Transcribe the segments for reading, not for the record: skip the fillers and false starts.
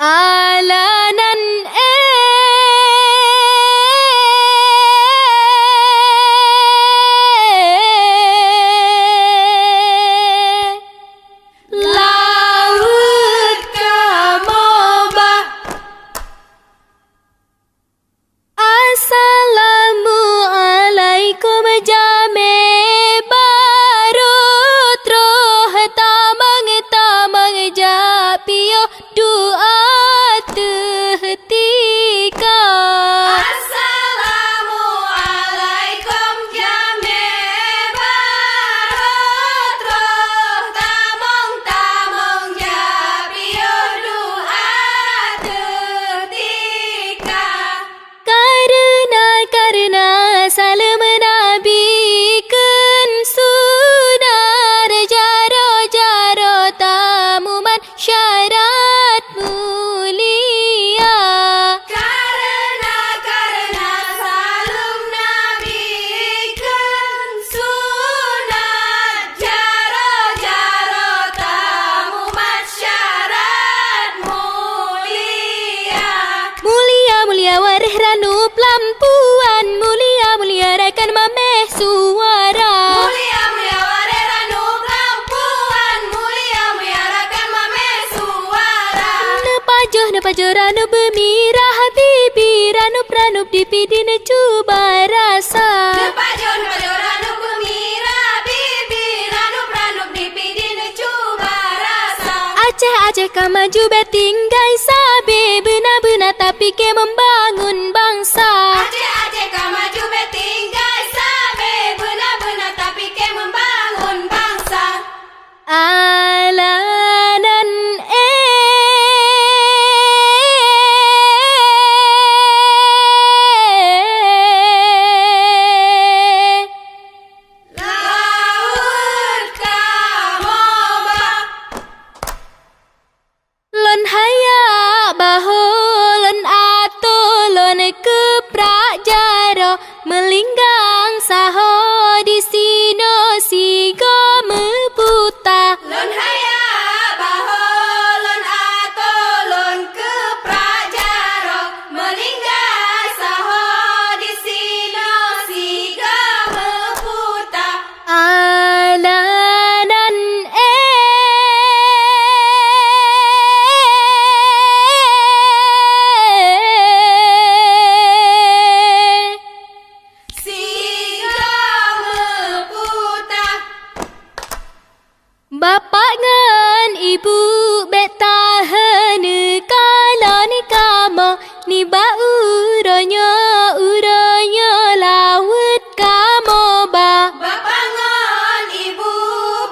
Alanan laut kamoba. Assalamualaikum jame baru troh tamang japio doa tika. Assalamualaikum jame baru troh tamang japio doa tika. Karena salam nabikan sunar jaro tamuman syarat mulia. Karena salam nabikan sunat jaro tamu masyarakat mulia. Mulia warih ranup lampuan, mulia rakan mameh suara. Mulia wareranu lampuan, mulia rakan mame suara. Nepajoh ranu bemirah bibi ranup dipidin cuba rasa. Nepajoh ranu pemira bibi ranup dipidin coba rasa. Aceh kamaju betinggai sabe benar tapi ke membangun bangsa. Aceh kamaju betinggai sabe benar tapi ke membangun bangsa. Alanan Laut kamoba. lon haya baho lon ato lon keprak jaro melinggang saho di sino sigo meputa. Lon haya baho lon ato lon ke prajaro melinggar saho di sino siga meputa. Alanan Siga meputa. Bapak ngan ibu bet tahan kalau ni kamo ni ba uronya laut kamo ba. Bapangan ibu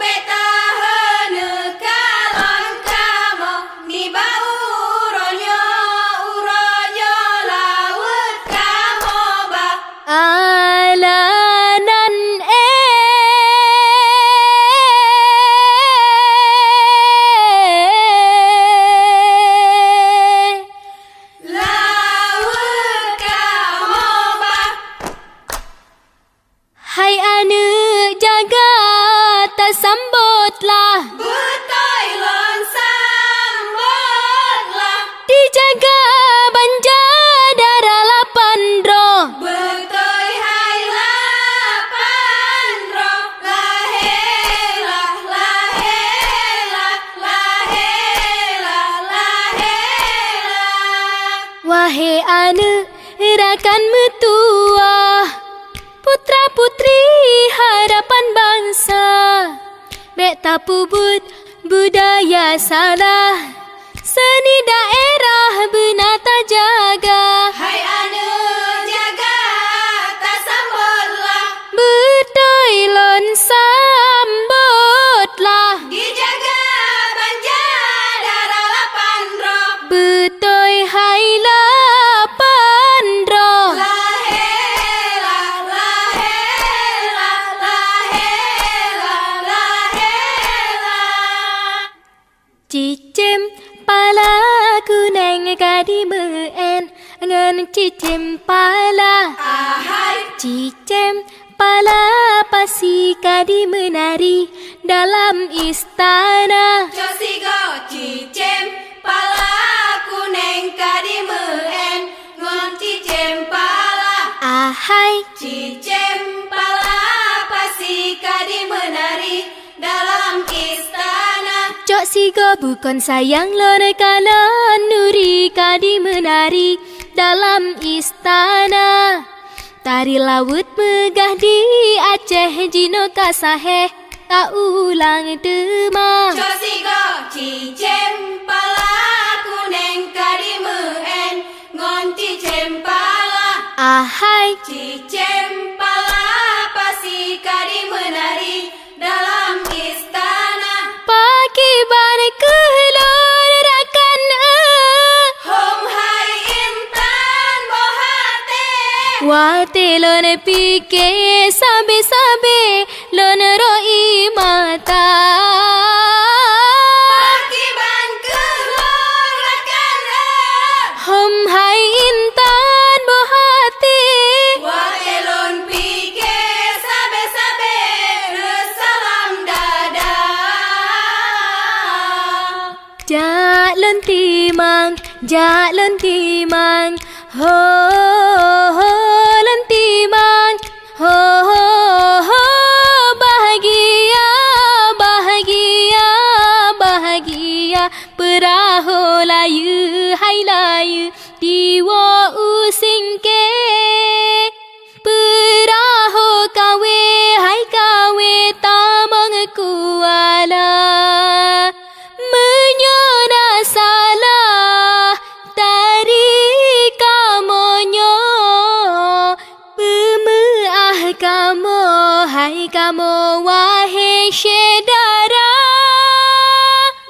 betahan kalon kamo ni bau uronyo laut kamo ba. Alanan Laut kamoba. hai anu jaga tak sambutlah Betai lon sambutlah. dijaga banja darah lapan roh. Betai hai lapan roh. Lahelah. Wahai anu rakan metua, putra putri harapan bangsa, bek tapubut budaya salah, seni daerah benata jaga. Hai anu jaga tak sambutlah. Betul lon sambutlah. Dijaga banja darah lapan roh. Betul hai lapan roh. Lahelah. Cicim pala kuneng kadi meen ngan cicim pala. Ahai. Cicim pala pasi kadi menari dalam istana. Josigo cicem pala kun Josigo bukan sayang lona kalan nuri kadi menari dalam istana. Tari laut megah di Aceh Jino kasahe tak ulang tema. Josigo cicem pala kuning kadi meen ngon cicem pala. Ahai Cicem pala pasi kadi menari dalam istana. pagi bare kelon rakan Hom hai intan bohate. wate lon pike sabe lon roi mata. Pagi ban kelon rakan Hom hai intan bohati Waelon pike sabe resalam dada. jak lon timang ho lon timang ho bahagia perahu layu hai layu diwa usingke perahu kawe hai kawe tamang kuala menyona salah tari kamonyo pemeah kamo hai kamo wahai syedara.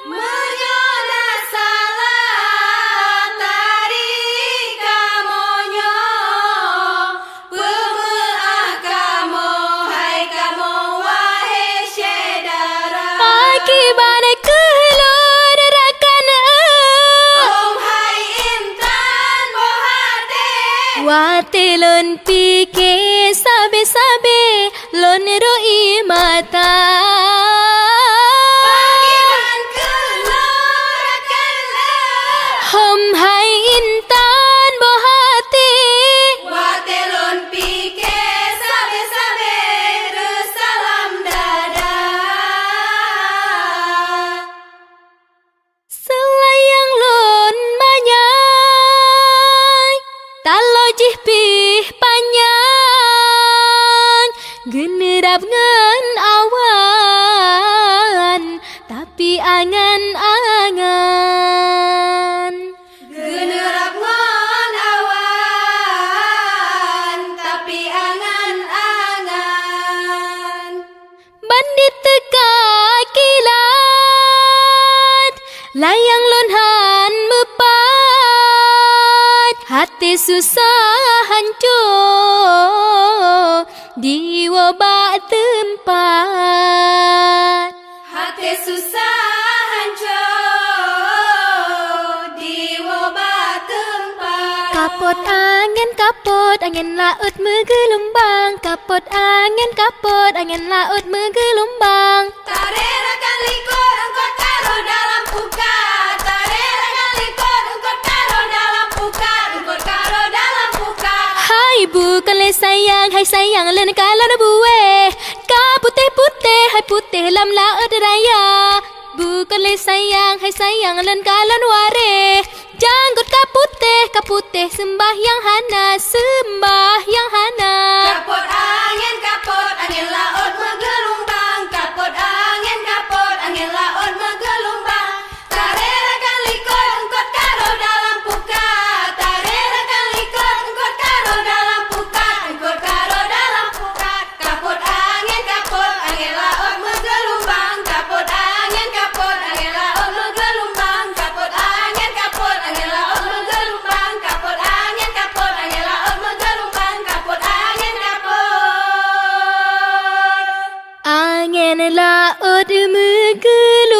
Menyona salah tari kamonyo pemeah kamo hai kamo wahai syedara. Pagi bana kelon rakan Hom hai intan bohate. wate lon pike sabe lon roi mata. Pagi ban kelon rakan Hom hai intan bohati Watelon pike sabe resalam dada. selayang lon manyai talo jih pih panjang generap ngan awan tapi angan-angan. Generap ngon awan tapi angan-angan. Bandit teka kilat layang lonhan mepat hati susah hancur di wabak tempat. Hati susah hancur di wabah tempat. Kapot angin laut menggelombang. Kapot angin laut menggelombang. Tarerakan likor engkau taruh dalam puka. Tarerakan likor engkau taruh dalam puka. Engkau taruh dalam puka. Hai bukan le sayang, hai sayang len kalau na buwe. Ka putih-putih, hai putih lam laut raya. Bukan le sayang, hai sayang len kalau ware. Janggut ka putih sembahyang hana. Kapot angin laut menggelombang. Kapot angin laut menggelombang. Tarerakan likor engkau taruh dalam puka. Tarerakan likor engkau taruh dalam puka. Engkau taruh dalam puka. Kapot angin laut menggelombang. Kapot angin laut menggelombang. Kapot angin laut menggelombang. Kapot angin laut menggelombang. Kapot angin Angin laut menggelombang.